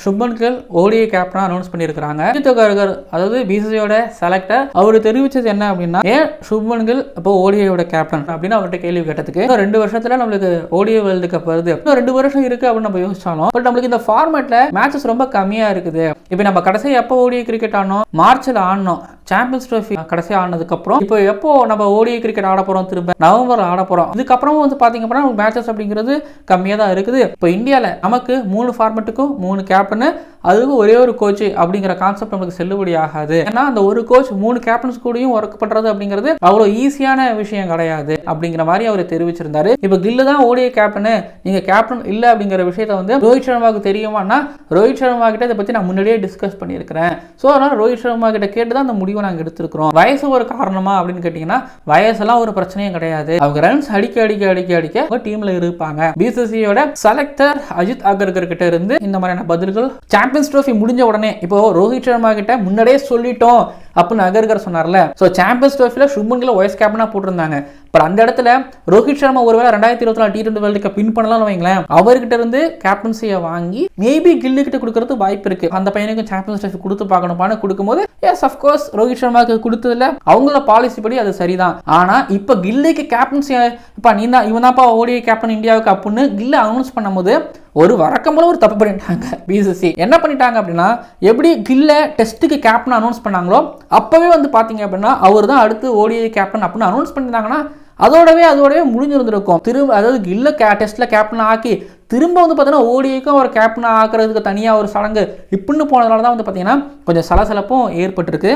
Shubman Gill ODI கேப்டனா announce பண்ணியிருக்காங்க. அஜித் அகர்கர் அதாவது பிசிசியோட செலக்டர் அவர் தெரிவிச்சது என்ன அப்படின்னா, ஏன் சுப்மன் கில் இப்போ ஓடிஐயோட கேப்டன் அப்படின்னு அவர்கிட்ட கேள்வி கேட்டதுக்கு, 2 வருஷத்துல நம்மளுக்கு ஓடிஐ வேர்ல்டு கப் வருது, இன்னும் 2 வருஷம் இருக்கு அப்படின்னு நம்ம யோசிச்சாலும் பட் நம்மளுக்கு இந்த ஃபார்மேட்ல மேட்சஸ் ரொம்ப கம்மியா இருக்குது. இப்போ நம்ம கடைசி எப்போ ஓடிஐ கிரிக்கெட் ஆனோம், மார்ச்ல ஆடணும். சாம்பியன்ஸ் ட்ரோஃபி கடைசி ஆனதுக்கு அப்புறம் இப்போ எப்போ நம்ம ஓடிஐ கிரிக்கெட் ஆட போறோம், திரும்ப நவம்பர் ஆட போறோம். இதுக்கப்புறமும் வந்து பாத்தீங்க அப்படின்னா மேட்சஸ் அப்படிங்கிறது கம்மியா தான் இருக்குது. இப்போ இந்தியாவில் நமக்கு 3 ஃபார்மேட்டுக்கும் 3 கேப்டன், அதுக்கு ஒரே ஒரு கோச் அப்படிங்கிற கான்செப்ட் நமக்கு செல்லுபடி ஆகாது. ஏன்னா அந்த ஒரு கோச் 3 கேப்டன்ஸ் கூடயும் ஒர்க் பண்றது அப்படிங்கிறது அவ்வளோ ஈஸியான விஷயம் கிடையாது அப்படிங்கிற மாதிரி அவர் தெரிவிச்சிருந்தாரு. இப்போ கில்லு தான் ஓடிஐ கேப்டன், நீங்க கேப்டன் இல்லை அப்படிங்கிற விஷயத்த வந்து ரோஹித் சர்மாவுக்கு தெரியுமானா, ரோஹித் சர்மா கிட்ட இதை பத்தி நான் முன்னாடியே டிஸ்கஸ் பண்ணியிருக்கிறேன். ஸோ அதனால ரோஹித் சர்மா கிட்ட கேட்டு தான் அந்த முடிவை நாங்கள் எடுத்திருக்கிறோம். வயசு ஒரு காரணமா அப்படின்னு கேட்டீங்கன்னா, வயசெல்லாம் ஒரு பிரச்சனையும் கிடையாது. அவங்க ரன்ஸ் அடிக்க டீம்ல இருப்பாங்க. பிசிசியோட செலக்டர் அஜித் அகர்கர் கிட்ட இருந்து இந்த மாதிரியான பதில்கள் சாம்பியன்ஸ் ட்ரோஃபி முடிஞ்ச உடனே இப்போ ரோஹித் சர்மா கிட்ட முன்னாடியே சொல்லிட்டோம் அப்படின்னு அகர்கர் சொன்னார்ல. ஸோ சாம்பியன்ஸ் ட்ரோஃபில சுப்மன் கில் வைஸ் கேப்டனா போட்டிருந்தாங்க. பட் அந்த இடத்துல ரோஹித் சர்மா ஒருவேளை 2024 T20 வேர்ல்டு கப் வின் பண்ணலாம் வைங்களேன், அவர்கிட்ட இருந்து கேப்டன்சியை வாங்கி மேபி கில்லு கிட்ட கொடுக்கறது வாய்ப்பு இருக்கு. அந்த பையனுக்கும் சாம்பியன்ஸ் ட்ரோஃபி கொடுத்து பார்க்கணும்னு கொடுக்கும்போது எஸ் அஃப்கோர்ஸ் ரோஹித் சர்மாவுக்கு கொடுத்ததுல அவங்களோட பாலிசி படி அது சரிதான். ஆனா இப்போ கில்லுக்கு கேப்டன்சி இப்போ நீ தான் இவன் தான்ப்பா ஓடிஐ கேப்டன் இந்தியாவுக்கு அப்படின்னு கில்ல அனௌன்ஸ் பண்ணும்போது ஒரு வழக்கம் போல ஒரு தப்பு பண்ணிட்டாங்க. பிசிசி என்ன பண்ணிட்டாங்க அப்படின்னா, எப்படி கில்ல டெஸ்ட்டுக்கு கேப்டன் அனௌன்ஸ் பண்ணாங்களோ அப்பவே வந்து பாத்தீங்க அப்படின்னா அவர் தான் அடுத்து ஓடிஐ கேப்டன் அப்படின்னு அனௌன்ஸ் பண்ணிட்டாங்கன்னா அதோடவே முடிஞ்சிருந்திருக்கும். திரும்ப அதாவது கில்ல டெஸ்ட்ல கேப்டன் ஆக்கி திரும்ப வந்து பார்த்தீங்கன்னா ஓடிஐக்கும் ஒரு கேப்டன் ஆக்குறதுக்கு தனியாக ஒரு சடங்கு இப்படின்னு போனதுனால தான் வந்து பார்த்தீங்கன்னா கொஞ்சம் சலசலப்பும் ஏற்பட்டிருக்கு.